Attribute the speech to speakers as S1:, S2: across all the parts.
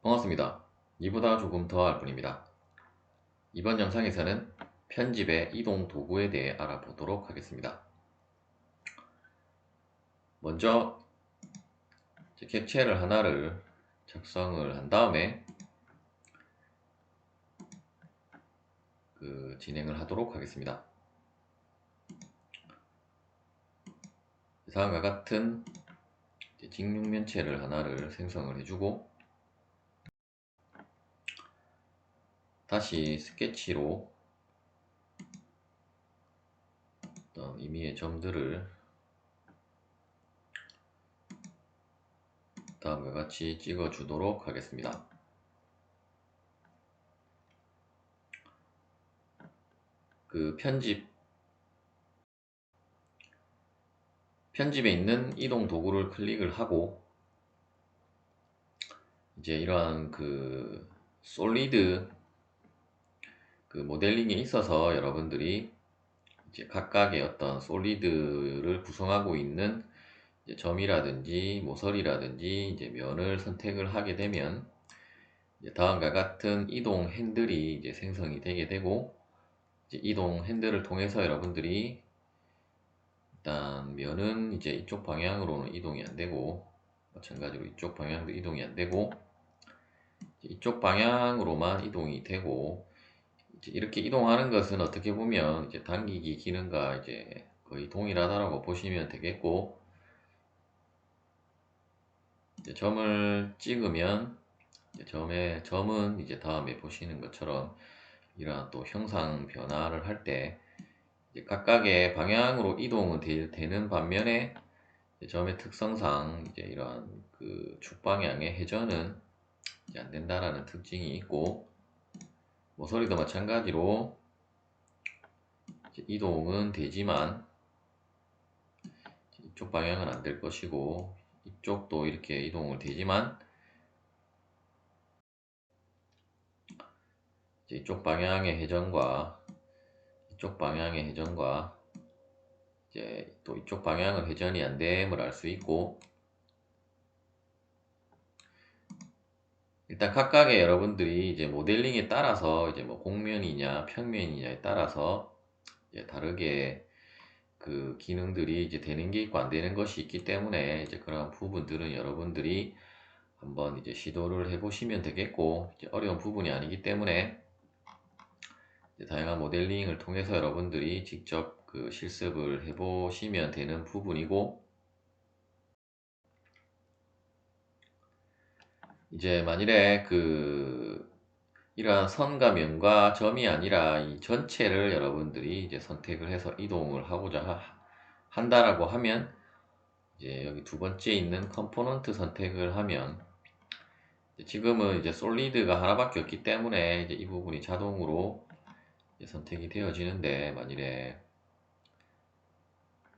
S1: 반갑습니다. 이보다 조금 더 할 뿐입니다. 이번 영상에서는 편집의 이동 도구에 대해 알아보도록 하겠습니다. 먼저 객체를 하나를 작성을 한 다음에 진행을 하도록 하겠습니다. 다음과 같은 직육면체를 하나를 생성을 해주고 다시 스케치로 어떤 임의의 점들을 다음과 같이 찍어 주도록 하겠습니다. 편집에 있는 이동 도구를 클릭을 하고 이제 이러한 솔리드 모델링에 있어서 여러분들이 이제 각각의 어떤 솔리드를 구성하고 있는 이제 점이라든지 모서리라든지 이제 면을 선택을 하게 되면 이제 다음과 같은 이동 핸들이 이제 생성이 되게 되고 이제 이동 핸들을 통해서 여러분들이 일단 면은 이제 이쪽 방향으로는 이동이 안 되고 마찬가지로 이쪽 방향도 이동이 안 되고 이쪽 방향으로만 이동이 되고 이제 이렇게 이동하는 것은 어떻게 보면 이제 당기기 기능과 이제 거의 동일하다라고 보시면 되겠고 이제 점을 찍으면 이제 점은 이제 다음에 보시는 것처럼 이러한 또 형상 변화를 할 때 각각의 방향으로 이동은 되는 반면에 점의 특성상 이제 이러한 축방향의 회전은 이제 안 된다라는 특징이 있고 모서리도 마찬가지로 이제 이동은 되지만 이쪽 방향은 안 될 것이고 이쪽도 이렇게 이동을 되지만 이제 이쪽 방향의 회전과 이쪽 방향의 회전과 이제 또 이쪽 방향은 회전이 안 됨을 알 수 있고 일단 각각의 여러분들이 이제 모델링에 따라서 이제 뭐 곡면이냐 평면이냐에 따라서 이제 다르게 기능들이 이제 되는 게 있고 안 되는 것이 있기 때문에 이제 그런 부분들은 여러분들이 한번 이제 시도를 해 보시면 되겠고 이제 어려운 부분이 아니기 때문에 이제 다양한 모델링을 통해서 여러분들이 직접 실습을 해 보시면 되는 부분이고 이제 만일에 이러한 선과 면과 점이 아니라 이 전체를 여러분들이 이제 선택을 해서 이동을 하고자 한다라고 하면 이제 여기 두 번째 있는 컴포넌트 선택을 하면 지금은 이제 솔리드가 하나밖에 없기 때문에 이제 이 부분이 자동으로 이제 선택이 되어지는데 만일에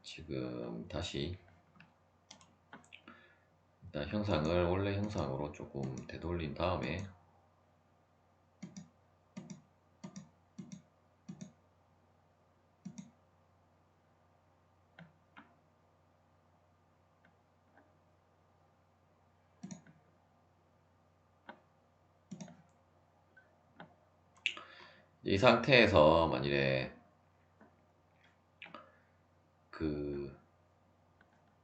S1: 지금 다시 일단 형상을 원래 형상으로 조금 되돌린 다음에 이 상태에서 만일에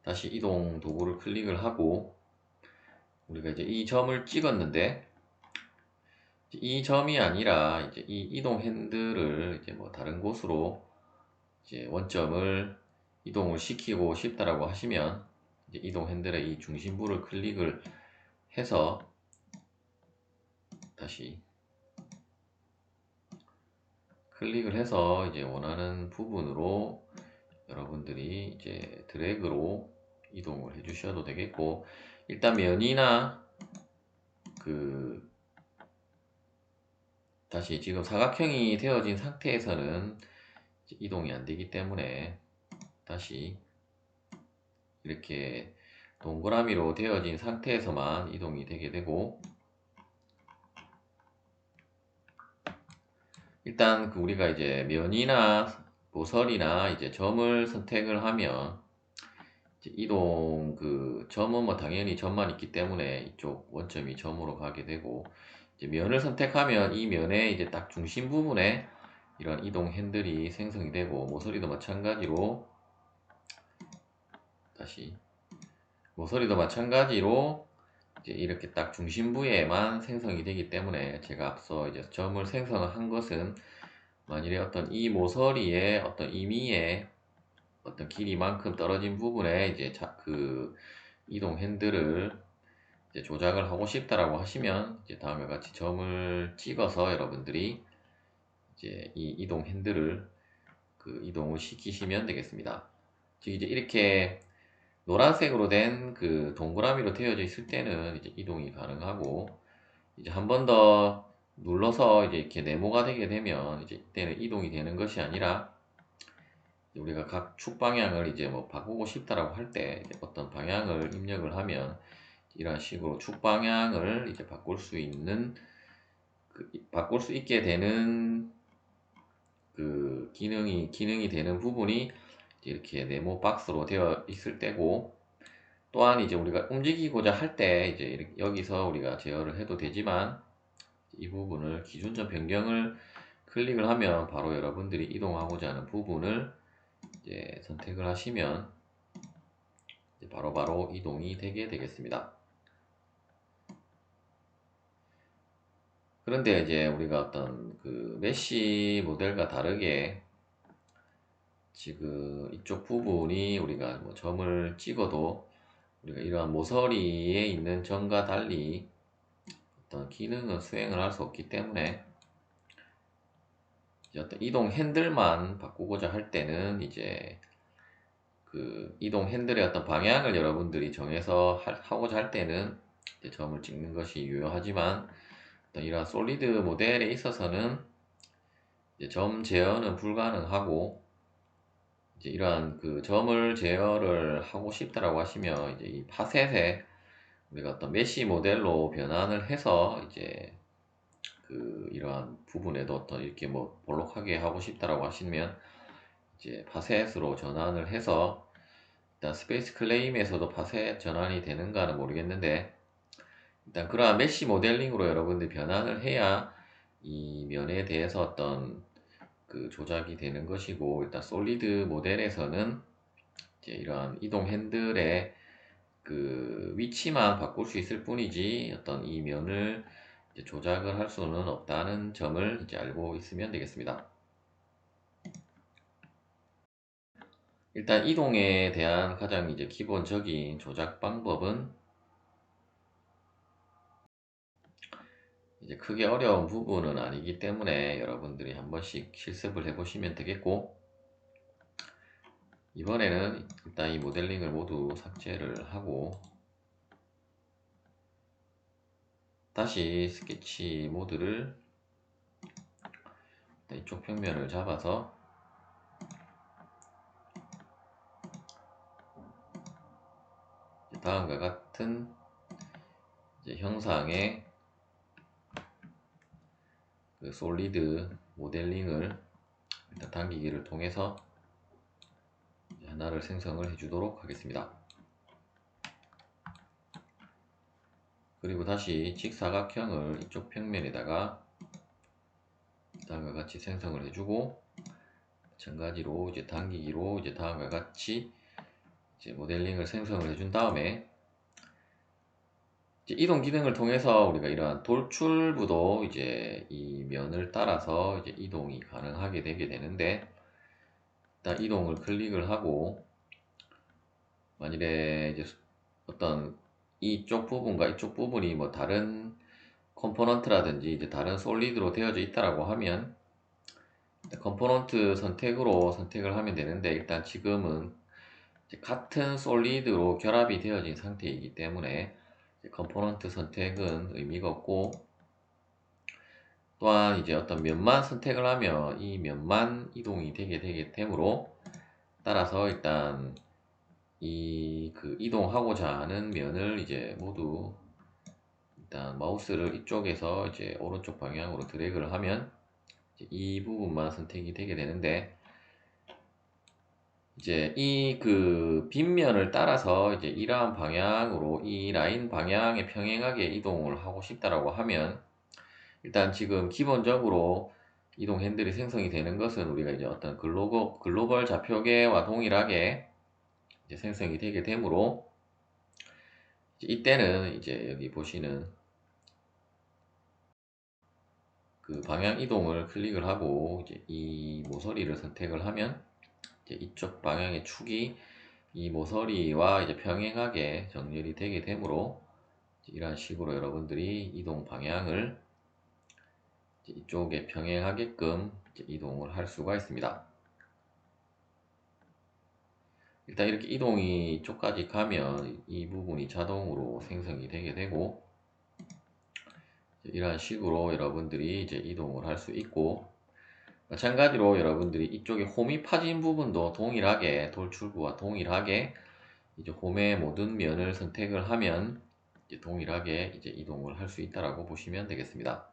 S1: 다시 이동 도구를 클릭을 하고 우리가 이제 이 점을 찍었는데 이 점이 아니라 이제 이 이동 핸들을 이제 뭐 다른 곳으로 이제 원점을 이동을 시키고 싶다라고 하시면 이제 이동 핸들의 이 중심부를 클릭을 해서 다시 클릭을 해서 이제 원하는 부분으로 여러분들이 이제 드래그로 이동을 해 주셔도 되겠고 일단 면이나 다시 지금 사각형이 되어진 상태에서는 이동이 안 되기 때문에 다시 이렇게 동그라미로 되어진 상태에서만 이동이 되게 되고 일단 우리가 이제 면이나 모서리나 이제 점을 선택을 하면 이동 그 점은 뭐 당연히 점만 있기 때문에 이쪽 원점이 점으로 가게 되고, 이제 면을 선택하면 이 면의 이제 딱 중심 부분에 이런 이동 핸들이 생성이 되고, 모서리도 마찬가지로 다시 모서리도 마찬가지로 이제 이렇게 딱 중심부에만 생성이 되기 때문에, 제가 앞서 이제 점을 생성한 것은 만일에 어떤 이 모서리의 어떤 임의의 어떤 길이만큼 떨어진 부분에 이제 그 이동 핸들을 이제 조작을 하고 싶다라고 하시면, 이제 다음과 같이 점을 찍어서 여러분들이 이제 이 이동 핸들을 이동을 시키시면 되겠습니다. 즉 이제 이렇게 노란색으로 된 그 동그라미로 되어져 있을 때는 이제 이동이 가능하고, 이제 한 번 더 눌러서 이제 이렇게 네모가 되게 되면 이제 이때는 이동이 되는 것이 아니라, 우리가 각 축 방향을 이제 뭐 바꾸고 싶다라고 할 때 어떤 방향을 입력을 하면 이런 식으로 축 방향을 이제 바꿀 수 있게 되는 그 기능이 되는 부분이 이렇게 네모 박스로 되어 있을 때고, 또한 이제 우리가 움직이고자 할 때 이제 여기서 우리가 제어를 해도 되지만, 이 부분을 기준점 변경을 클릭을 하면 바로 여러분들이 이동하고자 하는 부분을 이제 선택을 하시면 이제 바로바로 이동이 되게 되겠습니다. 그런데 이제 우리가 어떤 그 메쉬 모델과 다르게 지금 이쪽 부분이 우리가 뭐 점을 찍어도 우리가 이러한 모서리에 있는 점과 달리 어떤 기능을 수행을 할 수 없기 때문에, 이제 어떤 이동 핸들만 바꾸고자 할 때는 이제 그 이동 핸들의 어떤 방향을 여러분들이 정해서 하고자 할 때는 이제 점을 찍는 것이 유효하지만, 어떤 이러한 솔리드 모델에 있어서는 이제 점 제어는 불가능하고, 이제 이러한 그 점을 제어를 하고 싶다라고 하시면 이제 이 파셋에 우리가 어떤 메쉬 모델로 변환을 해서 이제 이러한 부분에도 어떤 이렇게 뭐 볼록하게 하고 싶다라고 하시면 이제 파셋으로 전환을 해서, 일단 스페이스 클레임에서도 파셋 전환이 되는가는 모르겠는데, 일단 그러한 메쉬 모델링으로 여러분들이 변환을 해야 이 면에 대해서 어떤 그 조작이 되는 것이고, 일단 솔리드 모델에서는 이제 이러한 이동 핸들의 그 위치만 바꿀 수 있을 뿐이지 어떤 이 면을 이제 조작을 할 수는 없다는 점을 이제 알고 있으면 되겠습니다. 일단 이동에 대한 가장 이제 기본적인 조작 방법은 이제 크게 어려운 부분은 아니기 때문에 여러분들이 한 번씩 실습을 해 보시면 되겠고, 이번에는 일단 이 모델링을 모두 삭제를 하고 다시 스케치 모드를 이쪽 평면을 잡아서 다음과 같은 이제 형상의 그 솔리드 모델링을 일단 당기기를 통해서 하나를 생성을 해 주도록 하겠습니다. 그리고 다시 직사각형을 이쪽 평면에다가 다음과 같이 생성을 해주고, 마찬가지로 이제 당기기로 이제 다음과 같이 이제 모델링을 생성을 해준 다음에, 이제 이동 기능을 통해서 우리가 이러한 돌출부도 이제 이 면을 따라서 이제 이동이 가능하게 되게 되는데, 일단 이동을 클릭을 하고, 만일에 이제 어떤 이쪽 부분과 이쪽 부분이 뭐 다른 컴포넌트라든지 이제 다른 솔리드로 되어져 있다라고 하면 컴포넌트 선택으로 선택을 하면 되는데, 일단 지금은 이제 같은 솔리드로 결합이 되어진 상태이기 때문에 컴포넌트 선택은 의미가 없고, 또한 이제 어떤 면만 선택을 하면 이 면만 이동이 되게 되므로, 따라서 일단 이동하고자 하는 면을 이제 모두 일단 마우스를 이쪽에서 이제 오른쪽 방향으로 드래그를 하면 이제 이 부분만 선택이 되게 되는데, 이제 이 그 빗면을 따라서 이제 이러한 방향으로 이 라인 방향에 평행하게 이동을 하고 싶다라고 하면, 일단 지금 기본적으로 이동 핸들이 생성이 되는 것은 우리가 이제 어떤 글로벌 좌표계와 동일하게 이제 생성이 되게 되므로, 이때는 이제 여기 보시는 그 방향 이동을 클릭을 하고 이제 이 모서리를 선택을 하면, 이제 이쪽 방향의 축이 이 모서리와 이제 평행하게 정렬이 되게 되므로, 이런 식으로 여러분들이 이동 방향을 이쪽에 평행하게끔 이동을 할 수가 있습니다. 일단 이렇게 이동이 이쪽까지 가면 이 부분이 자동으로 생성이 되게 되고, 이런 식으로 여러분들이 이제 이동을 할 수 있고, 마찬가지로 여러분들이 이쪽에 홈이 파진 부분도 동일하게, 돌출부와 동일하게 이제 홈의 모든 면을 선택을 하면 이제 동일하게 이제 이동을 할 수 있다라고 보시면 되겠습니다.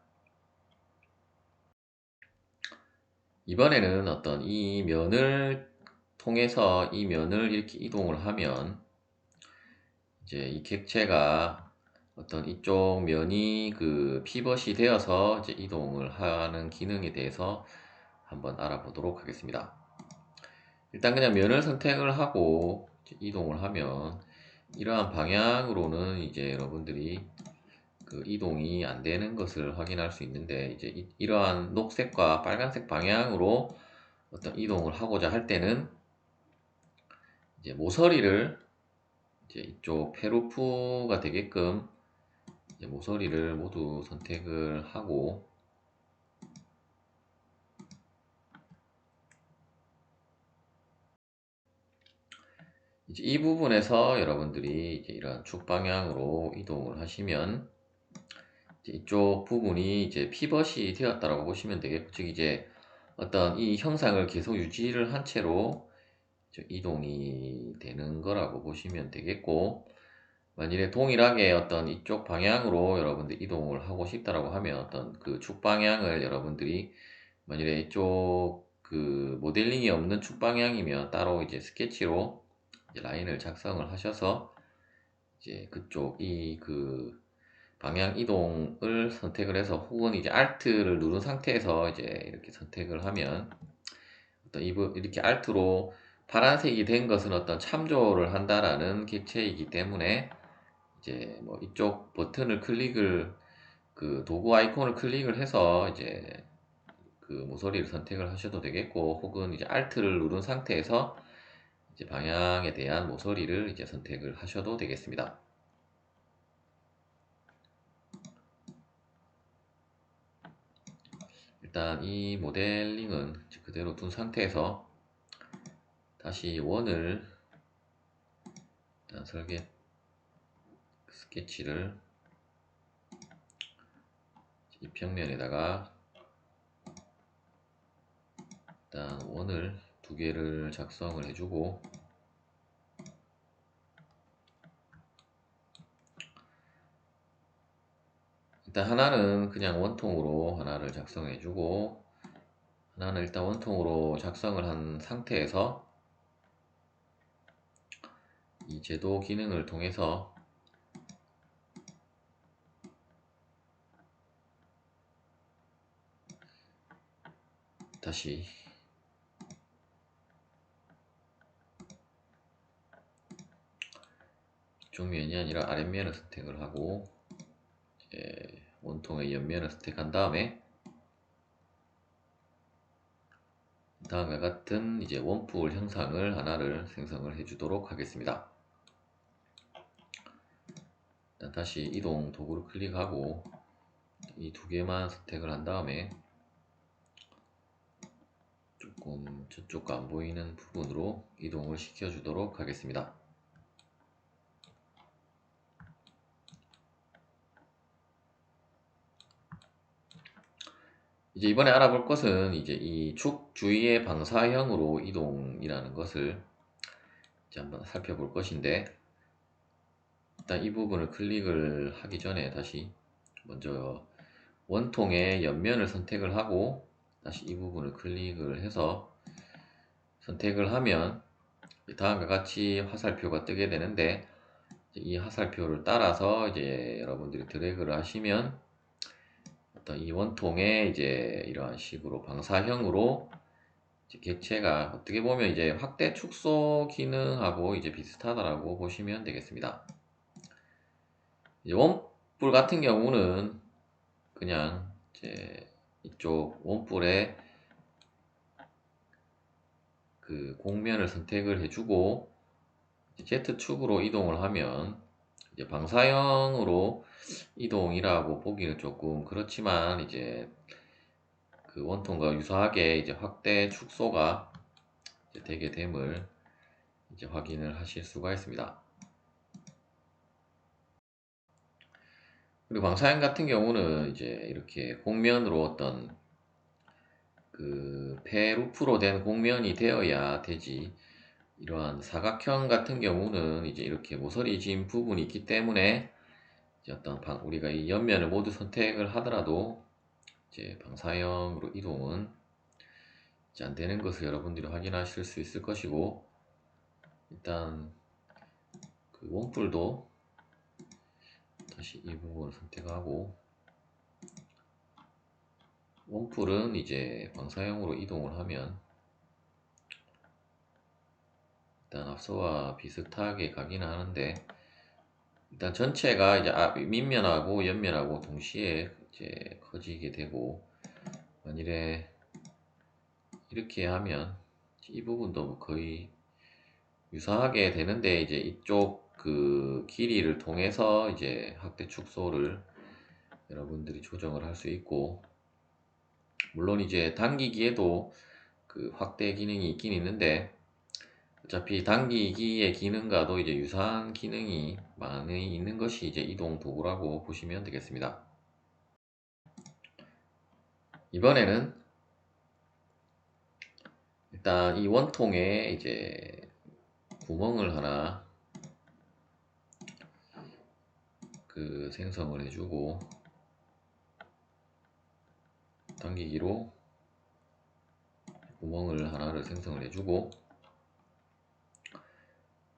S1: 이번에는 어떤 이 면을 통해서 이 면을 이렇게 이동을 하면, 이제 이 객체가 어떤 이쪽 면이 그 피벗이 되어서 이제 이동을 하는 기능에 대해서 한번 알아보도록 하겠습니다. 일단 그냥 면을 선택을 하고 이제 이동을 하면, 이러한 방향으로는 이제 여러분들이 그 이동이 안 되는 것을 확인할 수 있는데, 이제 이러한 녹색과 빨간색 방향으로 어떤 이동을 하고자 할 때는 이제 모서리를 이제 이쪽 페루프가 되게끔 이제 모서리를 모두 선택을 하고, 이제 이 부분에서 여러분들이 이제 이런 축 방향으로 이동을 하시면, 이제 이쪽 부분이 이제 피벗이 되었다라고 보시면 되겠고, 즉 이제 어떤 이 형상을 계속 유지를 한 채로 이동이 되는 거라고 보시면 되겠고, 만일에 동일하게 어떤 이쪽 방향으로 여러분들 이동을 하고 싶다라고 하면, 어떤 그 축 방향을 여러분들이 만일에 이쪽 그 모델링이 없는 축 방향이면 따로 이제 스케치로 이제 라인을 작성을 하셔서 이제 그쪽 이 그 방향 이동을 선택을 해서, 혹은 이제 Alt를 누른 상태에서 이제 이렇게 선택을 하면, 어떤 이렇게 Alt로 파란색이 된 것은 어떤 참조를 한다라는 객체이기 때문에, 이제 뭐 이쪽 버튼을 클릭을, 그 도구 아이콘을 클릭을 해서 이제 그 모서리를 선택을 하셔도 되겠고, 혹은 이제 Alt를 누른 상태에서 이제 방향에 대한 모서리를 이제 선택을 하셔도 되겠습니다. 일단 이 모델링은 그대로 둔 상태에서 다시 원을, 일단 설계 스케치를 이 평면에다가 일단 원을 두 개를 작성을 해주고, 일단 하나는 그냥 원통으로 하나를 작성해주고, 하나는 일단 원통으로 작성을 한 상태에서 이 제도 기능을 통해서 다시 이쪽 면이 아니라 아랫면을 선택을 하고, 원통의 옆면을 선택한 다음에 다음과 같은 이제 원풀 형상을 하나를 생성을 해주도록 하겠습니다. 일단 다시 이동 도구를 클릭하고 이 두 개만 선택을 한 다음에 조금 저쪽 안 보이는 부분으로 이동을 시켜 주도록 하겠습니다. 이제 이번에 알아볼 것은 이제 이 축 주위의 방사형으로 이동이라는 것을 이제 한번 살펴볼 것인데, 일단 이 부분을 클릭을 하기 전에 다시 먼저 원통의 옆면을 선택을 하고, 다시 이 부분을 클릭을 해서 선택을 하면 다음과 같이 화살표가 뜨게 되는데, 이 화살표를 따라서 이제 여러분들이 드래그를 하시면 어떤 이 원통에 이제 이러한 식으로 방사형으로 이제 객체가 어떻게 보면 이제 확대 축소 기능하고 이제 비슷하다라고 보시면 되겠습니다. 이제 원뿔 같은 경우는 그냥 이제 이쪽 원뿔에 그 곡면을 선택을 해주고 Z축으로 이동을 하면 이제 방사형으로 이동이라고 보기는 조금 그렇지만 이제 그 원통과 유사하게 이제 확대 축소가 이제 되게 됨을 이제 확인을 하실 수가 있습니다. 그리고 방사형 같은 경우는 이제 이렇게 곡면으로 어떤 그 폐루프로 된 곡면이 되어야 되지, 이러한 사각형 같은 경우는 이제 이렇게 모서리 진 부분이 있기 때문에 이제 우리가 이 옆면을 모두 선택을 하더라도 이제 방사형으로 이동은 이제 안 되는 것을 여러분들이 확인하실 수 있을 것이고, 일단 그 원뿔도 다시 이 부분을 선택하고, 원뿔은 이제 방사형으로 이동을 하면 일단 앞서와 비슷하게 가긴 하는데, 일단 전체가 이제 밑면하고 옆면하고 동시에 이제 커지게 되고, 만일에 이렇게 하면 이 부분도 거의 유사하게 되는데, 이제 이쪽 그 길이를 통해서 이제 확대 축소를 여러분들이 조정을 할 수 있고, 물론 이제 당기기에도 그 확대 기능이 있긴 있는데, 어차피 당기기의 기능과도 이제 유사한 기능이 많이 있는 것이 이제 이동 도구라고 보시면 되겠습니다. 이번에는 일단 이 원통에 이제 구멍을 하나 그 생성을 해주고, 당기기로 구멍을 하나를 생성을 해주고,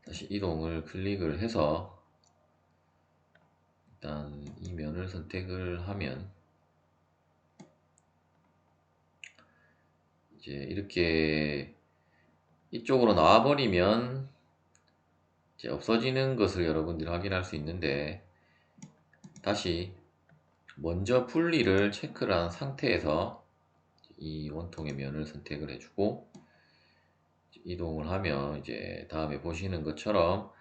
S1: 다시 이동을 클릭을 해서 일단 이 면을 선택을 하면 이제 이렇게 이쪽으로 나와버리면 이제 없어지는 것을 여러분들이 확인할 수 있는데, 다시 먼저 분리를 체크를 한 상태에서 이 원통의 면을 선택을 해주고 이동을 하면 이제 다음에 보시는 것처럼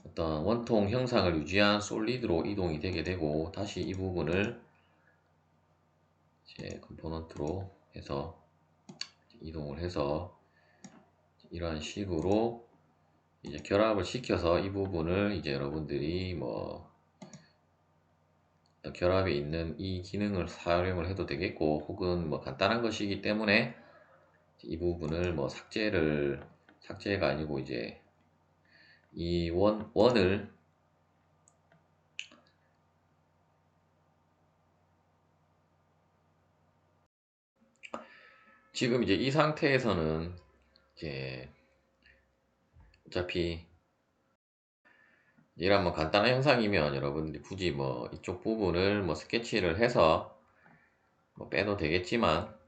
S1: 어떤 원통 형상을 유지한 솔리드로 이동이 되게 되고, 다시 이 부분을 이제 컴포넌트로 해서 이동을 해서 이러한 식으로 이제 결합을 시켜서 이 부분을 이제 여러분들이 뭐 결합에 있는 이 기능을 사용을 해도 되겠고, 혹은 뭐 간단한 것이기 때문에 이 부분을 뭐 삭제가 아니고 이제 이 원을 지금 이제 이 상태에서는 이제 어차피 이런 뭐 간단한 형상이면 여러분들이 굳이 뭐 이쪽 부분을 뭐 스케치를 해서 뭐 빼도 되겠지만,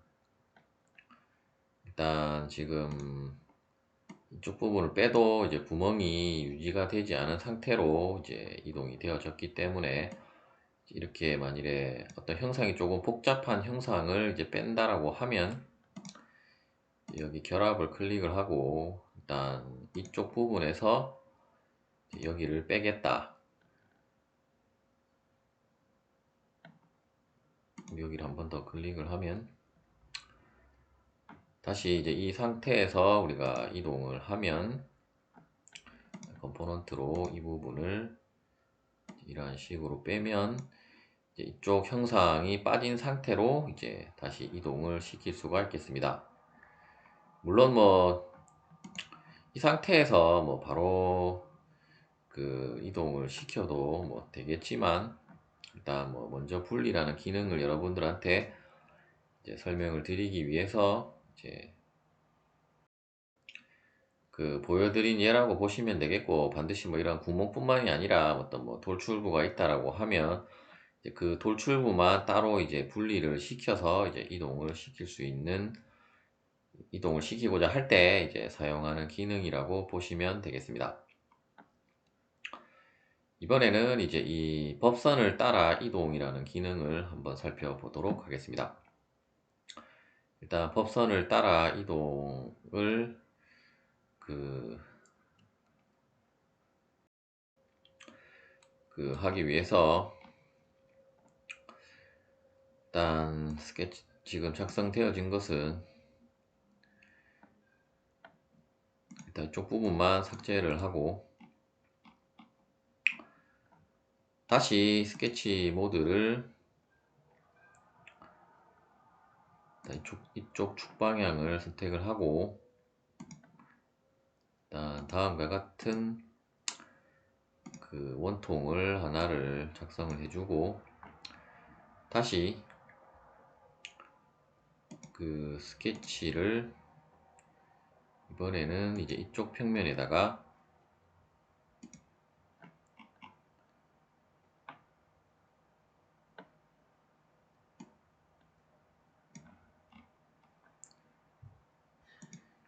S1: 일단 지금 이쪽 부분을 빼도 이제 구멍이 유지가 되지 않은 상태로 이제 이동이 되어졌기 때문에, 이렇게 만일에 어떤 형상이 조금 복잡한 형상을 이제 뺀다라고 하면 여기 결합을 클릭을 하고 일단 이쪽 부분에서 여기를 빼겠다, 여기를 한 번 더 클릭을 하면 다시 이제 이 상태에서 우리가 이동을 하면 컴포넌트로 이 부분을 이런 식으로 빼면 이제 이쪽 형상이 빠진 상태로 이제 다시 이동을 시킬 수가 있겠습니다. 물론 뭐 이 상태에서 뭐 바로 그 이동을 시켜도 뭐 되겠지만, 일단 뭐 먼저 분리라는 기능을 여러분들한테 이제 설명을 드리기 위해서 이제 그 보여드린 예라고 보시면 되겠고, 반드시 뭐 이런 구멍뿐만이 아니라 어떤 뭐 돌출부가 있다라고 하면 이제 그 돌출부만 따로 이제 분리를 시켜서 이제 이동을 시키고자 할 때 이제 사용하는 기능이라고 보시면 되겠습니다. 이번에는 이제 이 법선을 따라 이동이라는 기능을 한번 살펴보도록 하겠습니다. 일단 법선을 따라 이동을 하기 위해서 일단 스케치 지금 작성되어진 것은 일단 이쪽 부분만 삭제를 하고 다시 스케치 모드를 이쪽 축 방향을 선택을 하고 일단 다음과 같은 그 원통을 하나를 작성을 해주고 다시 그 스케치를 이번에는 이제 이쪽 평면에다가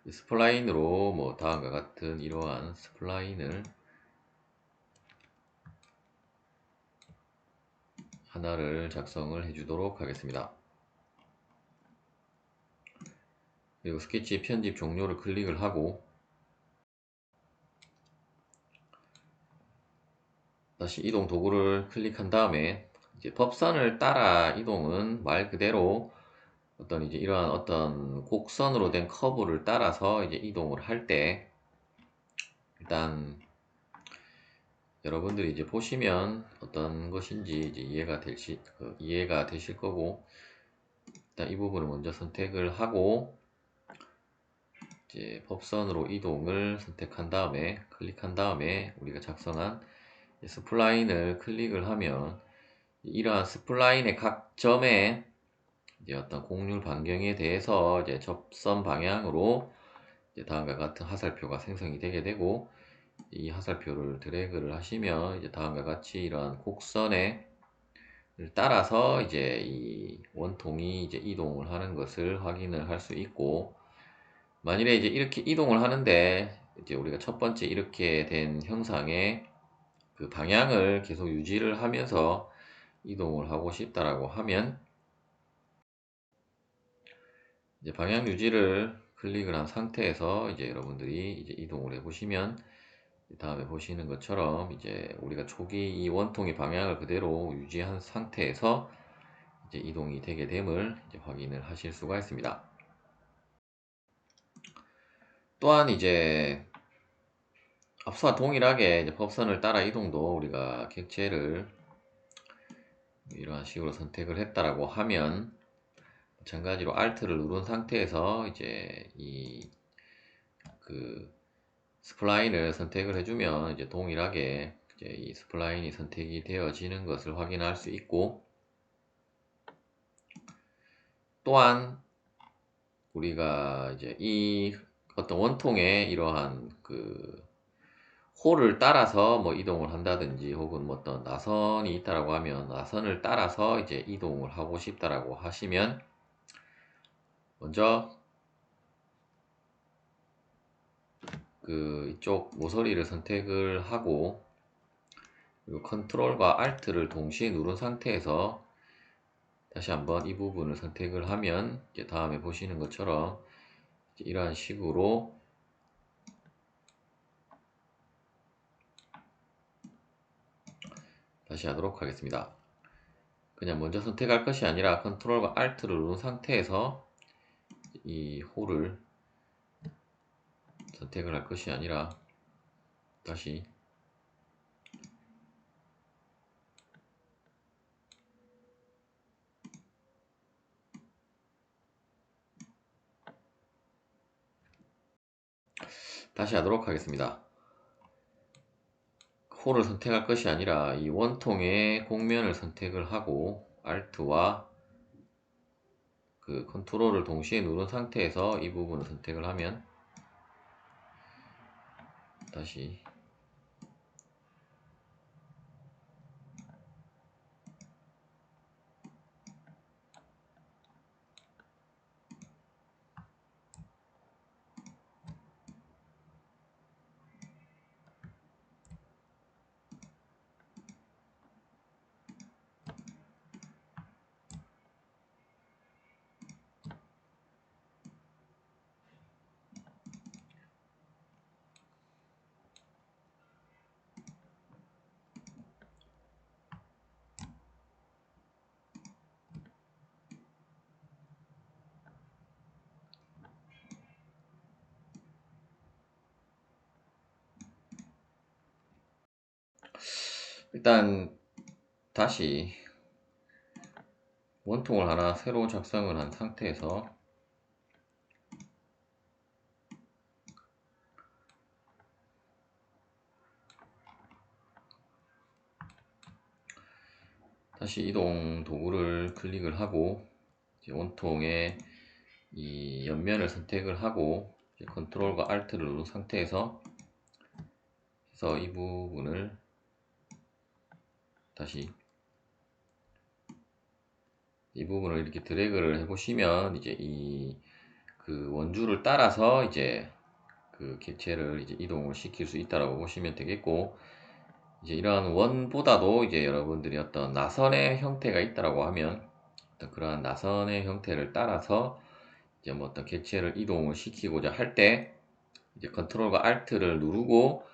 S1: 스플라인으로 뭐 다음과 같은 이러한 스플라인을 하나를 작성을 해주도록 하겠습니다. 그리고 스케치 편집 종료를 클릭을 하고 다시 이동 도구를 클릭한 다음에 이제 법선을 따라 이동은 말 그대로 어떤 이제 이러한 어떤 곡선으로 된 커브를 따라서 이제 이동을 할 때 일단 여러분들이 이제 보시면 어떤 것인지 이제 이해가 되실 거고 일단 이 부분을 먼저 선택을 하고 이제 법선으로 이동을 선택한 다음에 클릭한 다음에 우리가 작성한 스플라인을 클릭을 하면 이러한 스플라인의 각 점에 이제 어떤 곡률 반경에 대해서 이제 접선 방향으로 이제 다음과 같은 화살표가 생성이 되게 되고 이 화살표를 드래그를 하시면 이제 다음과 같이 이러한 곡선에 따라서 이제 이 원통이 이제 이동을 하는 것을 확인을 할 수 있고 만일에 이제 이렇게 이동을 하는데 이제 우리가 첫 번째 이렇게 된 형상의 그 방향을 계속 유지를 하면서 이동을 하고 싶다라고 하면 이제 방향 유지를 클릭을 한 상태에서 이제 여러분들이 이제 이동을 해 보시면 다음에 보시는 것처럼 이제 우리가 초기 이 원통의 방향을 그대로 유지한 상태에서 이제 이동이 되게 됨을 이제 확인을 하실 수가 있습니다. 또한 이제 앞서와 동일하게 이제 법선을 따라 이동도 우리가 객체를 이러한 식으로 선택을 했다라고 하면 마찬가지로 Alt를 누른 상태에서 이제 그 스플라인을 선택을 해주면 이제 동일하게 이제 이 스플라인이 선택이 되어지는 것을 확인할 수 있고 또한 우리가 이제 이 어떤 원통의 이러한 그 홀을 따라서 뭐 이동을 한다든지 혹은 뭐 어떤 나선이 있다라고 하면 나선을 따라서 이제 이동을 하고 싶다라고 하시면 먼저 그 이쪽 모서리를 선택을 하고 그리고 컨트롤과 Alt를 동시에 누른 상태에서 다시 한번 이 부분을 선택을 하면 이제 다음에 보시는 것처럼 이러한 식으로 다시 하도록 하겠습니다. 그냥 먼저 선택할 것이 아니라 컨트롤과 Alt를 누른 상태에서 이 홀을 선택을 할 것이 아니라 다시 하도록 하겠습니다. 홀을 선택할 것이 아니라 이 원통의 곡면을 선택을 하고 Alt와 그 컨트롤을 동시에 누른 상태에서 이 부분을 선택을 하면 다시 일단 다시 원통을 하나 새로 작성을 한 상태에서 다시 이동 도구를 클릭을 하고 이제 원통의 이 옆면을 선택을 하고 컨트롤과 Alt를 누른 상태에서 해서 이 부분을 다시 이 부분을 이렇게 드래그를 해 보시면 이제 이 그 원줄을 따라서 이제 그 객체를 이제 이동을 시킬 수 있다라고 보시면 되겠고, 이제 이러한 원보다도 이제 여러분들이 어떤 나선의 형태가 있다라고 하면 어떤 그러한 나선의 형태를 따라서 이제 뭐 어떤 객체를 이동을 시키고자 할 때 이제 컨트롤과 Alt를 누르고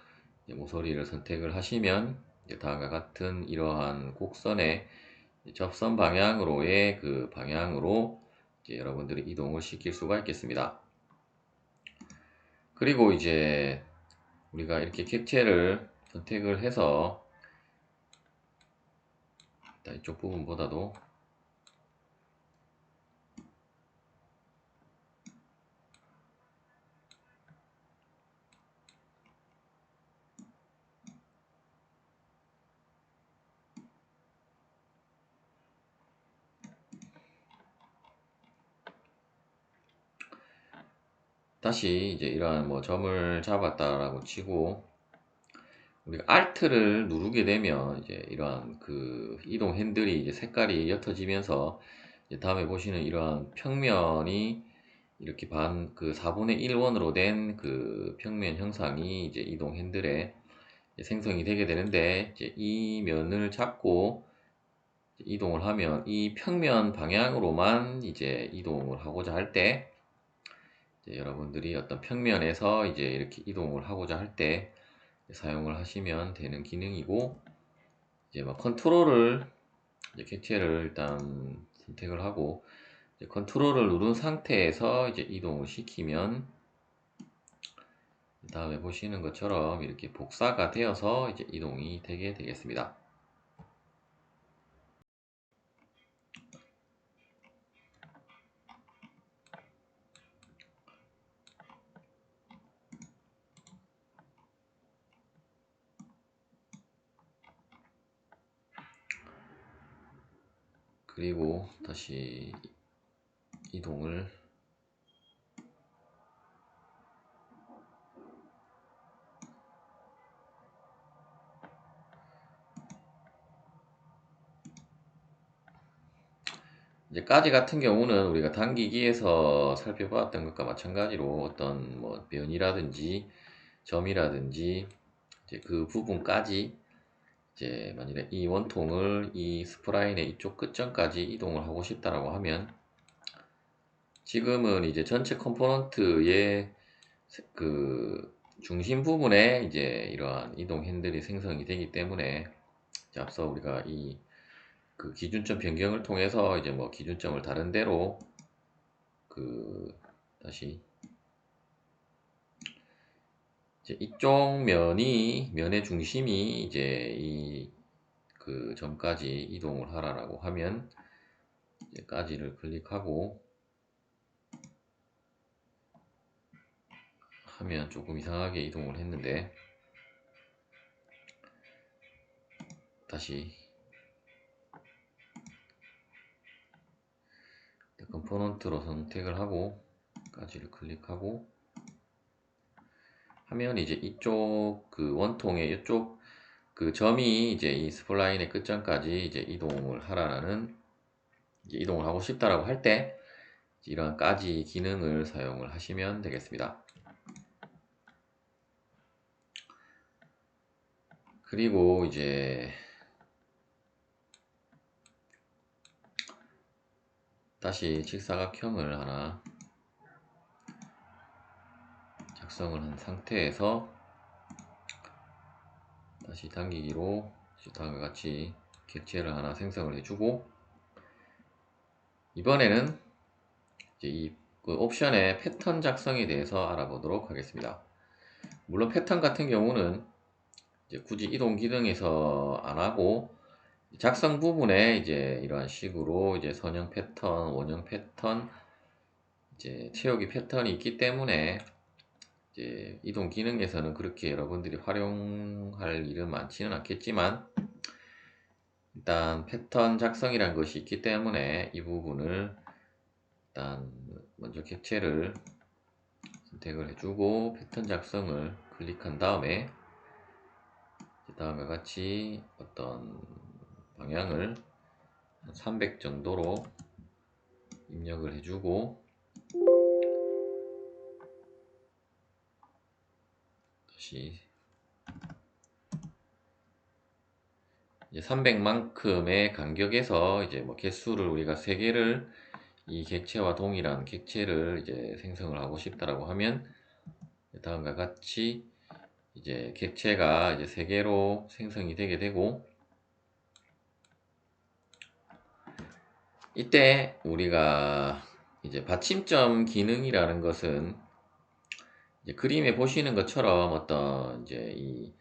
S1: 이제 모서리를 선택을 하시면 이제 다음과 같은 이러한 곡선의 접선 방향으로의 그 방향으로 이제 여러분들이 이동을 시킬 수가 있겠습니다. 그리고 이제 우리가 이렇게 객체를 선택을 해서 일단 이쪽 부분보다도 다시 이제 이러한 뭐 점을 잡았다라고 치고 우리가 Alt를 누르게 되면 이제 이러한 그 이동 핸들이 이제 색깔이 옅어지면서 이제 다음에 보시는 이러한 평면이 이렇게 그 4분의 1원으로 된 그 평면 형상이 이제 이동 핸들에 생성이 되게 되는데, 이제 이 면을 잡고 이동을 하면 이 평면 방향으로만 이제 이동을 하고자 할 때 여러분들이 어떤 평면에서 이제 이렇게 이동을 하고자 할 때 사용을 하시면 되는 기능이고, 이제 막 컨트롤을 이제 객체를 일단 선택을 하고 이제 컨트롤을 누른 상태에서 이제 이동을 시키면 다음에 보시는 것처럼 이렇게 복사가 되어서 이제 이동이 되게 되겠습니다. 그리고 다시 이동을 이제 까지 같은 경우는 우리가 당기기에서 살펴봤던 것과 마찬가지로 어떤 뭐 면이라든지 점이라든지 이제 그 부분까지 이제 만일에 이 원통을 이 스프라인의 이쪽 끝점까지 이동을 하고 싶다라고 하면 지금은 이제 전체 컴포넌트의 그 중심 부분에 이제 이러한 이동 핸들이 생성이 되기 때문에 이제 앞서 우리가 이 그 기준점 변경을 통해서 이제 뭐 기준점을 다른 데로 그 다시 이제 이쪽 면의 중심이 이제 이 그 점까지 이동을 하라라고 하면 이제 까지를 클릭하고 하면 조금 이상하게 이동을 했는데, 다시 컴포넌트로 선택을 하고 까지를 클릭하고 하면 이제 이쪽 그 원통의 이쪽 그 점이 이제 이 스플라인의 끝점까지 이제 이동을 하라는 이제 이동을 하고 싶다라고 할 때 이런 까지 기능을 사용을 하시면 되겠습니다. 그리고 이제 다시 직사각형을 하나 작성을 한 상태에서 다시 당기기로 다음과 같이 객체를 하나 생성을 해주고, 이번에는 이제 그 옵션의 패턴 작성에 대해서 알아보도록 하겠습니다. 물론 패턴 같은 경우는 이제 굳이 이동 기능에서 안 하고 작성 부분에 이제 이러한 식으로 이제 선형 패턴, 원형 패턴, 이제 채우기 패턴이 있기 때문에 이제 이동 기능에서는 그렇게 여러분들이 활용할 일은 많지는 않겠지만, 일단 패턴 작성이란 것이 있기 때문에 이 부분을 일단 먼저 객체를 선택을 해주고 패턴 작성을 클릭한 다음에 다음과 같이 어떤 방향을 300 정도로 입력을 해주고, 다시 이제 300만큼의 간격에서 이제 뭐 개수를 우리가 3개를 이 객체와 동일한 객체를 이제 생성을 하고 싶다라고 하면 다음과 같이 이제 객체가 이제 3개로 생성이 되게 되고, 이때 우리가 이제 받침점 기능이라는 것은 이제 그림에 보시는 것처럼 어떤 이제 이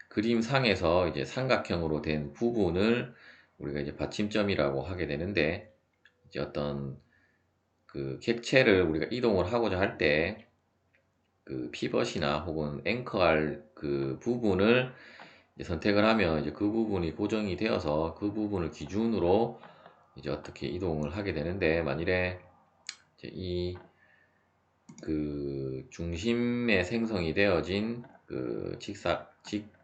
S1: 그림상에서 이제 삼각형으로 된 부분을 우리가 이제 받침점이라고 하게 되는데, 이제 어떤 그 객체를 우리가 이동을 하고자 할 때 그 피벗이나 혹은 앵커할 그 부분을 이제 선택을 하면 이제 그 부분이 고정이 되어서 그 부분을 기준으로 이제 어떻게 이동을 하게 되는데, 만일에 이제 이 그 중심에 생성이 되어진 그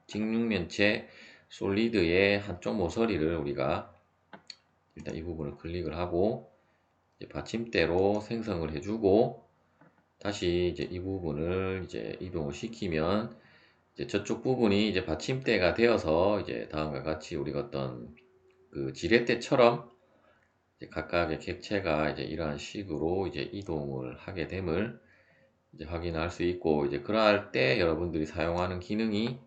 S1: 직육면체 솔리드의 한쪽 모서리를 우리가 일단 이 부분을 클릭을 하고 이제 받침대로 생성을 해주고, 다시 이제 이 부분을 이제 이동을 시키면 이제 저쪽 부분이 이제 받침대가 되어서 이제 다음과 같이 우리가 어떤 그 지렛대처럼 이제 각각의 객체가 이제 이러한 식으로 이제 이동을 하게 됨을 이제 확인할 수 있고, 이제 그럴 때 여러분들이 사용하는 기능이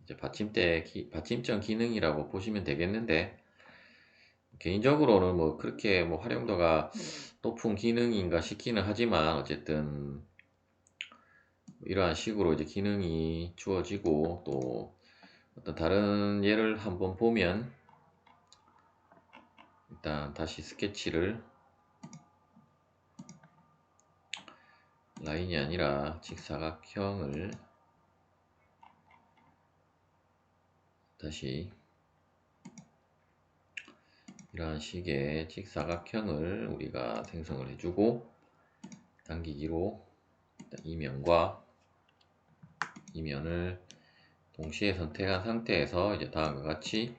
S1: 이제 받침점 기능이라고 보시면 되겠는데, 개인적으로는 뭐 그렇게 뭐 활용도가 높은 기능인가 싶기는 하지만, 어쨌든 이러한 식으로 이제 기능이 주어지고, 또 어떤 다른 예를 한번 보면, 일단 다시 스케치를 라인이 아니라 직사각형을 다시 이러한 식의 직사각형을 우리가 생성을 해주고, 당기기로 이면과 이면을 동시에 선택한 상태에서 이제 다음과 같이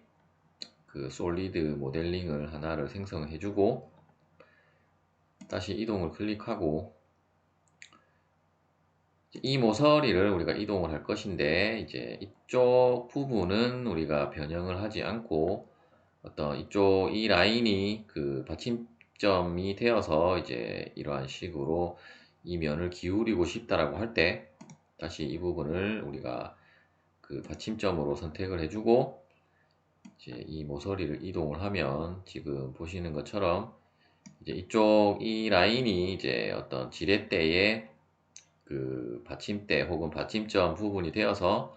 S1: 그 솔리드 모델링을 하나를 생성을 해주고, 다시 이동을 클릭하고 이 모서리를 우리가 이동을 할 것인데, 이제 이쪽 부분은 우리가 변형을 하지 않고 어떤 이쪽 이 라인이 그 받침점이 되어서 이제 이러한 식으로 이 면을 기울이고 싶다라고 할 때 다시 이 부분을 우리가 그 받침점으로 선택을 해주고 이제 이 모서리를 이동을 하면 지금 보시는 것처럼 이제 이쪽 이 라인이 이제 어떤 지렛대의 그 받침대 혹은 받침점 부분이 되어서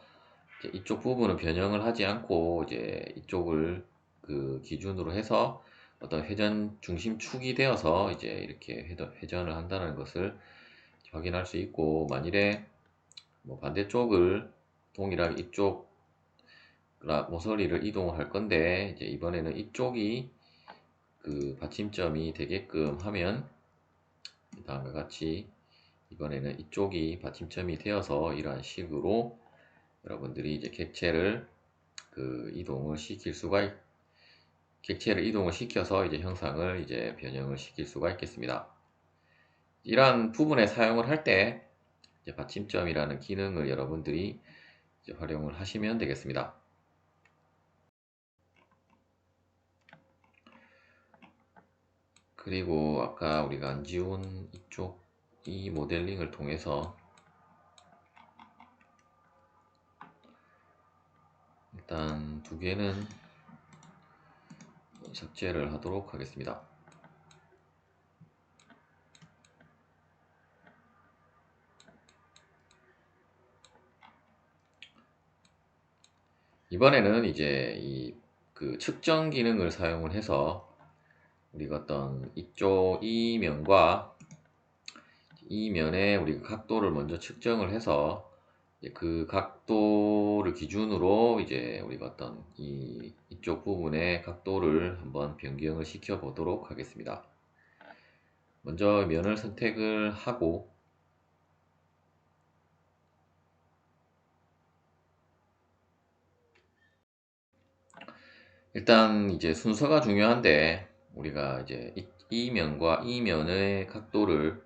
S1: 이제 이쪽 부분은 변형을 하지 않고 이제 이쪽을 그 기준으로 해서 어떤 회전 중심축이 되어서 이제 이렇게 회전을 한다는 것을 확인할 수 있고, 만일에 뭐 반대쪽을 동일하게 이쪽 모서리를 이동을 할 건데 이제 이번에는 이쪽이 그 받침점이 되게끔 하면 다음과 같이 이번에는 이쪽이 받침점이 되어서 이러한 식으로 여러분들이 이제 객체를 객체를 이동을 시켜서 이제 형상을 이제 변형을 시킬 수가 있겠습니다. 이러한 부분에 사용을 할 때 받침점이라는 기능을 여러분들이 이제 활용을 하시면 되겠습니다. 그리고 아까 우리가 안 지운 이 모델링을 통해서 일단 두 개는 삭제를 하도록 하겠습니다. 이번에는 이제 측정 기능을 사용을 해서 우리가 어떤 이 면과 이 면의 우리가 각도를 먼저 측정을 해서 그 각도를 기준으로 이제 우리가 어떤 이쪽 부분의 각도를 한번 변경을 시켜 보도록 하겠습니다. 먼저 면을 선택을 하고 일단 이제 순서가 중요한데 우리가 이제 이 면과 이 면의 각도를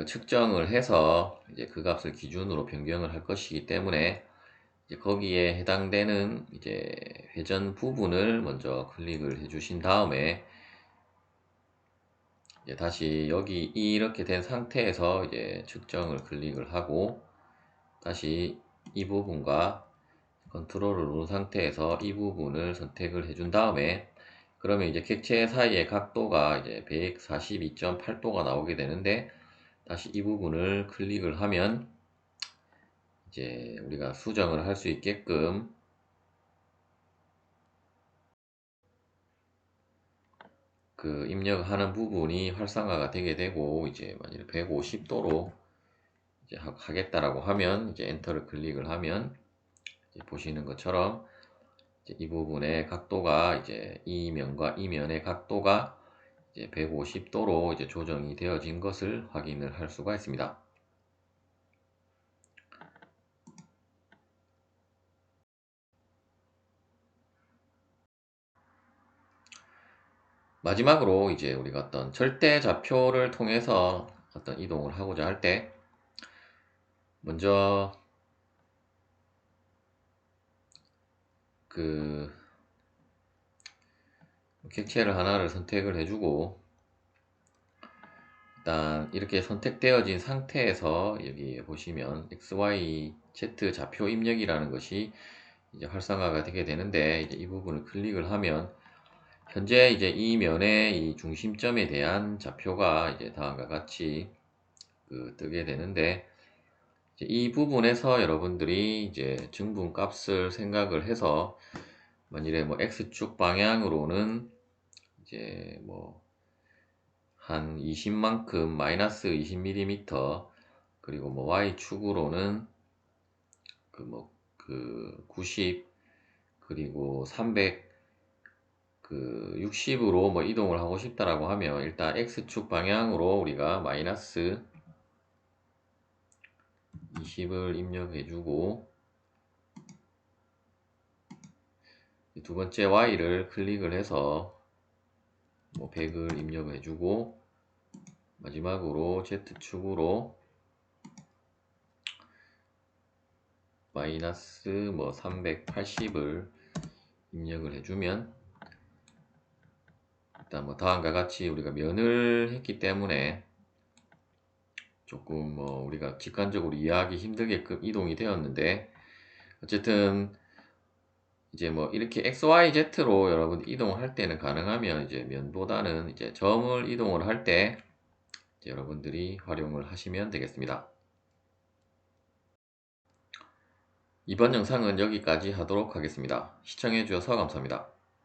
S1: 측정을 해서 이제 그 값을 기준으로 변경을 할 것이기 때문에 이제 거기에 해당되는 이제 회전 부분을 먼저 클릭을 해 주신 다음에 이제 다시 여기 이렇게 된 상태에서 이제 측정을 클릭을 하고 다시 이 부분과 컨트롤을 누른 상태에서 이 부분을 선택을 해준 다음에 그러면 이제 객체 사이의 각도가 이제 142.8도가 나오게 되는데 다시 이 부분을 클릭을 하면 이제 우리가 수정을 할 수 있게끔 입력하는 부분이 활성화가 되게 되고 이제 만약에 150도로 이제 하겠다라고 하면 이제 엔터를 클릭을 하면 이제 보시는 것처럼 이제 이 부분의 각도가 이제 이 면과 이 면의 각도가 이제 150도로 이제 조정이 되어진 것을 확인을 할 수가 있습니다. 마지막으로 이제 우리가 어떤 절대 좌표를 통해서 어떤 이동을 하고자 할 때 먼저 객체를 하나를 선택을 해주고 일단 이렇게 선택되어진 상태에서 여기 보시면 XYZ 좌표 입력이라는 것이 이제 활성화가 되게 되는데 이제 이 부분을 클릭을 하면 현재 이제 이 면의 이 중심점에 대한 좌표가 이제 다음과 같이 뜨게 되는데 이 부분에서 여러분들이 이제 증분 값을 생각을 해서 만일에 뭐 X축 방향으로는 이제 뭐 한 20만큼 마이너스 20mm 그리고 뭐 Y축으로는 90 그리고 300 60으로 뭐 이동을 하고 싶다라고 하면 일단 X축 방향으로 우리가 마이너스 20을 입력해 주고 두 번째 Y를 클릭을 해서 뭐 100을 입력해 주고 마지막으로 Z축으로 마이너스 뭐 380을 입력을 해주면 일단 뭐 다음과 같이 우리가 면을 했기 때문에 조금 뭐 우리가 직관적으로 이해하기 힘들게끔 이동이 되었는데 어쨌든 이제 뭐 이렇게 XYZ로 여러분 이동을 할 때는 가능하면 이제 면보다는 이제 점을 이동을 할 때 여러분들이 활용을 하시면 되겠습니다. 이번 영상은 여기까지 하도록 하겠습니다. 시청해 주셔서 감사합니다.